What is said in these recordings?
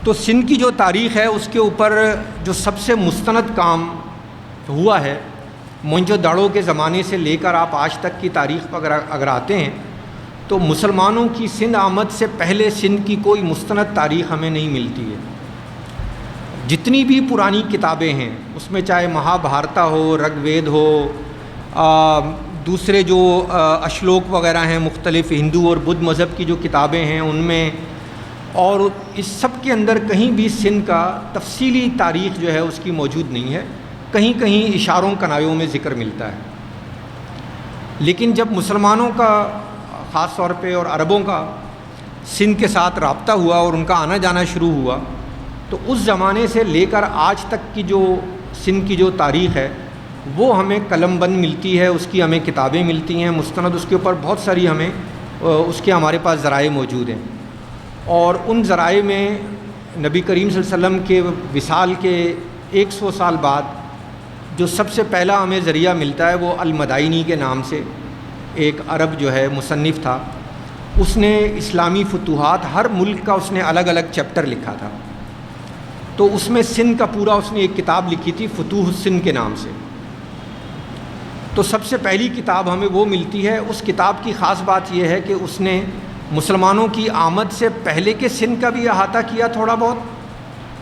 تو سندھ کی جو تاریخ ہے اس کے اوپر جو سب سے مستند کام ہوا ہے، موئنجو داڑو کے زمانے سے لے کر آپ آج تک کی تاریخ پر اگر آتے ہیں تو مسلمانوں کی سندھ آمد سے پہلے سندھ کی کوئی مستند تاریخ ہمیں نہیں ملتی ہے۔ جتنی بھی پرانی کتابیں ہیں اس میں چاہے مہا بھارتا ہو، رگ وید ہو، دوسرے جو اشلوک وغیرہ ہیں مختلف ہندو اور بدھ مذہب کی جو کتابیں ہیں ان میں، اور اس سب کے اندر کہیں بھی سندھ کا تفصیلی تاریخ جو ہے اس کی موجود نہیں ہے، کہیں کہیں اشاروں کنایوں میں ذکر ملتا ہے۔ لیکن جب مسلمانوں کا خاص طور پہ اور عربوں کا سندھ کے ساتھ رابطہ ہوا اور ان کا آنا جانا شروع ہوا تو اس زمانے سے لے کر آج تک کی جو سندھ کی جو تاریخ ہے وہ ہمیں قلم بند ملتی ہے، اس کی ہمیں کتابیں ملتی ہیں مستند، اس کے اوپر بہت ساری ہمیں اس کے ہمارے پاس ذرائع موجود ہیں، اور ان ذرائع میں نبی کریم صلی اللہ علیہ وسلم کے وصال کے 100 سال بعد جو سب سے پہلا ہمیں ذریعہ ملتا ہے وہ المدائنی کے نام سے ایک عرب جو ہے مصنف تھا، اس نے اسلامی فتوحات ہر ملک کا اس نے الگ الگ چیپٹر لکھا تھا، تو اس میں سندھ کا پورا اس نے ایک کتاب لکھی تھی فتوح السندھ کے نام سے۔ تو سب سے پہلی کتاب ہمیں وہ ملتی ہے، اس کتاب کی خاص بات یہ ہے کہ اس نے مسلمانوں کی آمد سے پہلے کے سندھ کا بھی احاطہ کیا تھوڑا بہت،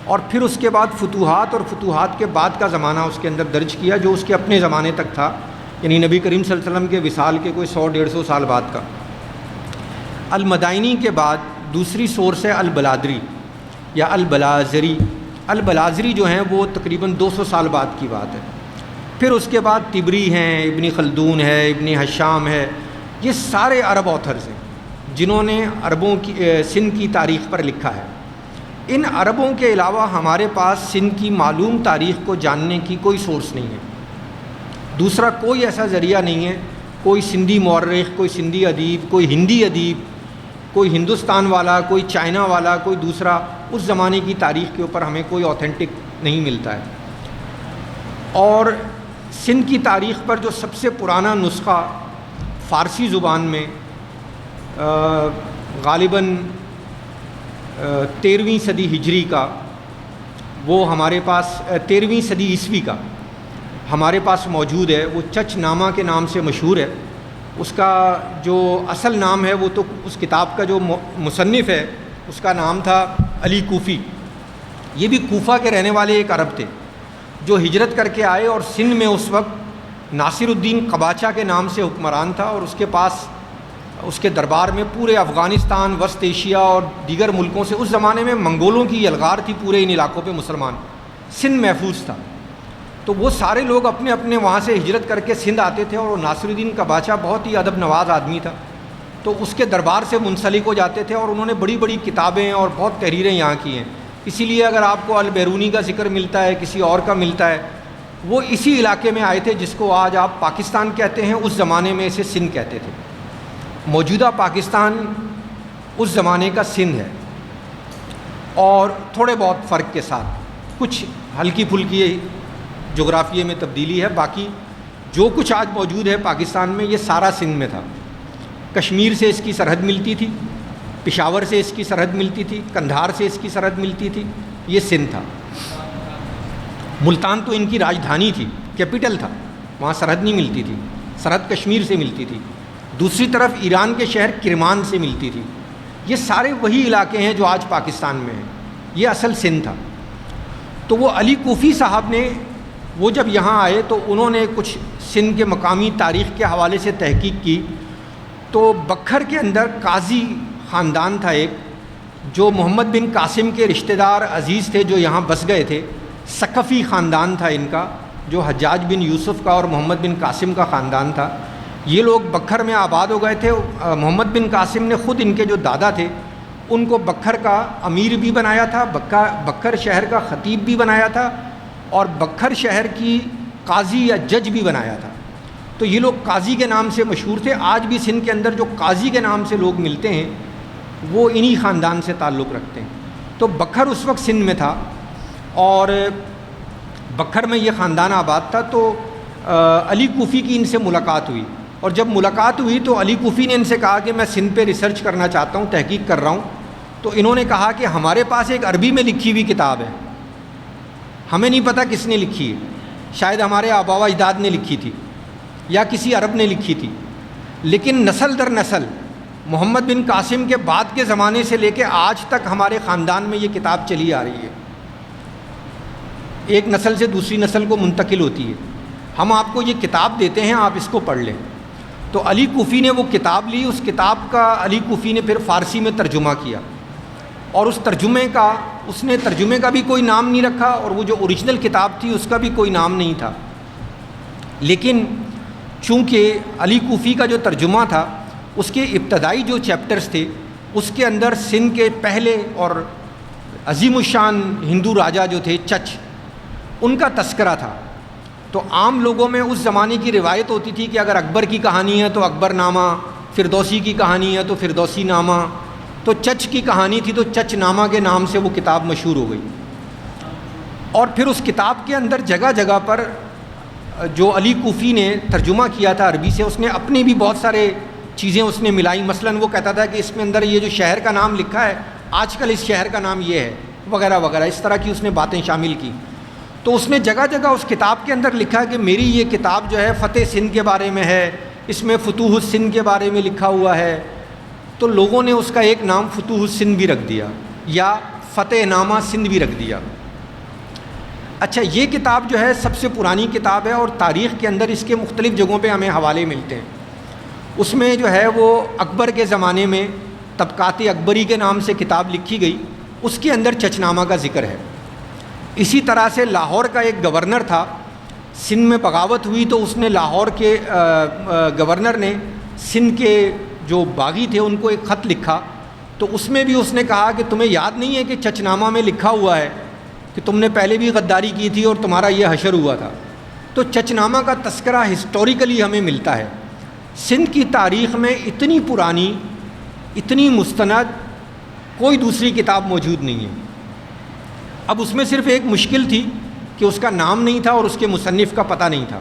اور پھر اس کے بعد فتوحات اور فتوحات کے بعد کا زمانہ اس کے اندر درج کیا جو اس کے اپنے زمانے تک تھا، یعنی نبی کریم صلی اللہ علیہ وسلم کے وصال کے کوئی 100-150 سال بعد کا۔ المدائنی کے بعد دوسری سورس ہے البلادری یا البلازری۔ البلازری جو ہیں وہ تقریباً 200 سال بعد کی بات ہے۔ پھر اس کے بعد طبری ہیں، ابن خلدون ہے، ابن حشام ہے، یہ سارے عرب آتھرز ہیں جنہوں نے عربوں کی سندھ کی تاریخ پر لکھا ہے۔ ان عربوں کے علاوہ ہمارے پاس سندھ کی معلوم تاریخ کو جاننے کی کوئی سورس نہیں ہے، دوسرا کوئی ایسا ذریعہ نہیں ہے، کوئی سندھی مورخ، کوئی سندھی ادیب، کوئی ہندی ادیب، کوئی ہندوستان والا، کوئی چائنا والا، کوئی دوسرا اس زمانے کی تاریخ کے اوپر ہمیں کوئی اوتھینٹک نہیں ملتا ہے۔ اور سندھ کی تاریخ پر جو سب سے پرانا نسخہ فارسی زبان میں غالباً 13ویں صدی ہجری کا، وہ ہمارے پاس 13ویں صدی عیسوی کا ہمارے پاس موجود ہے، وہ چچ نامہ کے نام سے مشہور ہے۔ اس کا جو اصل نام ہے وہ تو اس کتاب کا جو مصنف ہے اس کا نام تھا علی کوفی، یہ بھی کوفہ کے رہنے والے ایک عرب تھے جو ہجرت کر کے آئے، اور سندھ میں اس وقت ناصر الدین قباچہ کے نام سے حکمران تھا، اور اس کے پاس اس کے دربار میں پورے افغانستان، وسط ایشیا اور دیگر ملکوں سے، اس زمانے میں منگولوں کی یلغار تھی پورے ان علاقوں پہ، مسلمان سندھ محفوظ تھا، تو وہ سارے لوگ اپنے اپنے وہاں سے ہجرت کر کے سندھ آتے تھے، اور ناصر الدین قباچہ بہت ہی ادب نواز آدمی تھا، تو اس کے دربار سے منسلک ہو جاتے تھے، اور انہوں نے بڑی بڑی کتابیں اور بہت تحریریں یہاں کی ہیں۔ اسی لیے اگر آپ کو البیرونی کا ذکر ملتا ہے، کسی اور کا ملتا ہے، وہ اسی علاقے میں آئے تھے جس کو آج آپ پاکستان کہتے ہیں، اس زمانے میں اسے سندھ کہتے تھے۔ موجودہ پاکستان اس زمانے کا سندھ ہے، اور تھوڑے بہت فرق کے ساتھ کچھ ہلکی پھلکی جغرافیے میں تبدیلی ہے، باقی جو کچھ آج موجود ہے پاکستان میں یہ سارا سندھ میں تھا۔ کشمیر سے اس کی سرحد ملتی تھی، پشاور سے اس کی سرحد ملتی تھی، قندھار سے اس کی سرحد ملتی تھی، یہ سندھ تھا۔ ملتان تو ان کی راجدھانی تھی، کیپٹل تھا، وہاں سرحد نہیں ملتی تھی، سرحد کشمیر سے ملتی تھی، دوسری طرف ایران کے شہر کرمان سے ملتی تھی، یہ سارے وہی علاقے ہیں جو آج پاکستان میں ہیں، یہ اصل سندھ تھا۔ تو وہ علی کوفی صاحب نے، وہ جب یہاں آئے تو انہوں نے کچھ سندھ کے مقامی تاریخ کے حوالے سے تحقیق کی، تو بکھر کے اندر قاضی خاندان تھا ایک، جو محمد بن قاسم کے رشتہ دار عزیز تھے جو یہاں بس گئے تھے، ثقفی خاندان تھا ان کا، جو حجاج بن یوسف کا اور محمد بن قاسم کا خاندان تھا۔ یہ لوگ بکھر میں آباد ہو گئے تھے۔ محمد بن قاسم نے خود ان کے جو دادا تھے ان کو بکھر کا امیر بھی بنایا تھا، بکھر شہر کا خطیب بھی بنایا تھا، اور بکھر شہر کی قاضی یا جج بھی بنایا تھا۔ تو یہ لوگ قاضی کے نام سے مشہور تھے۔ آج بھی سندھ کے اندر جو قاضی کے نام سے لوگ ملتے ہیں وہ انہی خاندان سے تعلق رکھتے ہیں۔ تو بکھر اس وقت سندھ میں تھا، اور بکھر میں یہ خاندان آباد تھا۔ تو علی کوفی کی ان سے ملاقات ہوئی، اور جب ملاقات ہوئی تو علی کوفی نے ان سے کہا کہ میں سندھ پہ ریسرچ کرنا چاہتا ہوں، تحقیق کر رہا ہوں، تو انہوں نے کہا کہ ہمارے پاس ایک عربی میں لکھی ہوئی کتاب ہے، ہمیں نہیں پتہ کس نے لکھی ہے، شاید ہمارے آبا و اجداد نے لکھی تھی یا کسی عرب نے لکھی تھی، لیکن نسل در نسل محمد بن قاسم کے بعد کے زمانے سے لے کے آج تک ہمارے خاندان میں یہ کتاب چلی آ رہی ہے، ایک نسل سے دوسری نسل کو منتقل ہوتی ہے، ہم آپ کو یہ کتاب دیتے ہیں، آپ اس کو پڑھ لیں۔ تو علی کوفی نے وہ کتاب لی، اس کتاب کا علی کوفی نے پھر فارسی میں ترجمہ کیا، اور اس نے ترجمے کا بھی کوئی نام نہیں رکھا، اور وہ جو اوریجنل کتاب تھی اس کا بھی کوئی نام نہیں تھا، لیکن چونکہ علی کوفی کا جو ترجمہ تھا اس کے ابتدائی جو چیپٹرز تھے اس کے اندر سندھ کے پہلے اور عظیم الشان ہندو راجا جو تھے چچ، ان کا تذکرہ تھا۔ تو عام لوگوں میں اس زمانے کی روایت ہوتی تھی کہ اگر اکبر کی کہانی ہے تو اکبر نامہ، فردوسی کی کہانی ہے تو فردوسی نامہ، تو چچ کی کہانی تھی تو چچ نامہ کے نام سے وہ کتاب مشہور ہو گئی۔ اور پھر اس کتاب کے اندر جگہ جگہ پر جو علی کوفی نے ترجمہ کیا تھا عربی سے، اس نے اپنی بھی بہت سارے چیزیں اس نے ملائی، مثلا وہ کہتا تھا کہ اس میں اندر یہ جو شہر کا نام لکھا ہے آج کل اس شہر کا نام یہ ہے، وغیرہ وغیرہ، اس طرح کی اس نے باتیں شامل کی۔ تو اس نے جگہ جگہ اس کتاب کے اندر لکھا کہ میری یہ کتاب جو ہے فتح سندھ کے بارے میں ہے، اس میں فتوح السندھ کے بارے میں لکھا ہوا ہے، تو لوگوں نے اس کا ایک نام فتوح السندھ بھی رکھ دیا یا فتح نامہ سندھ بھی رکھ دیا۔ اچھا، یہ کتاب جو ہے سب سے پرانی کتاب ہے، اور تاریخ کے اندر اس کے مختلف جگہوں پہ ہمیں حوالے ملتے ہیں۔ اس میں جو ہے وہ اکبر کے زمانے میں طبقات اکبری کے نام سے کتاب لکھی گئی، اس کے اندر چچنامہ کا ذکر ہے۔ اسی طرح سے لاہور کا ایک گورنر تھا، سندھ میں بغاوت ہوئی تو اس نے لاہور کے گورنر نے سندھ کے جو باغی تھے ان کو ایک خط لکھا، تو اس میں بھی اس نے کہا کہ تمہیں یاد نہیں ہے کہ چچنامہ میں لکھا ہوا ہے کہ تم نے پہلے بھی غداری کی تھی اور تمہارا یہ حشر ہوا تھا۔ تو چچنامہ کا تذکرہ ہسٹوریکلی ہمیں ملتا ہے۔ سندھ کی تاریخ میں اتنی پرانی، اتنی مستند کوئی دوسری کتاب موجود نہیں ہے۔ اب اس میں صرف ایک مشکل تھی کہ اس کا نام نہیں تھا اور اس کے مصنف کا پتہ نہیں تھا۔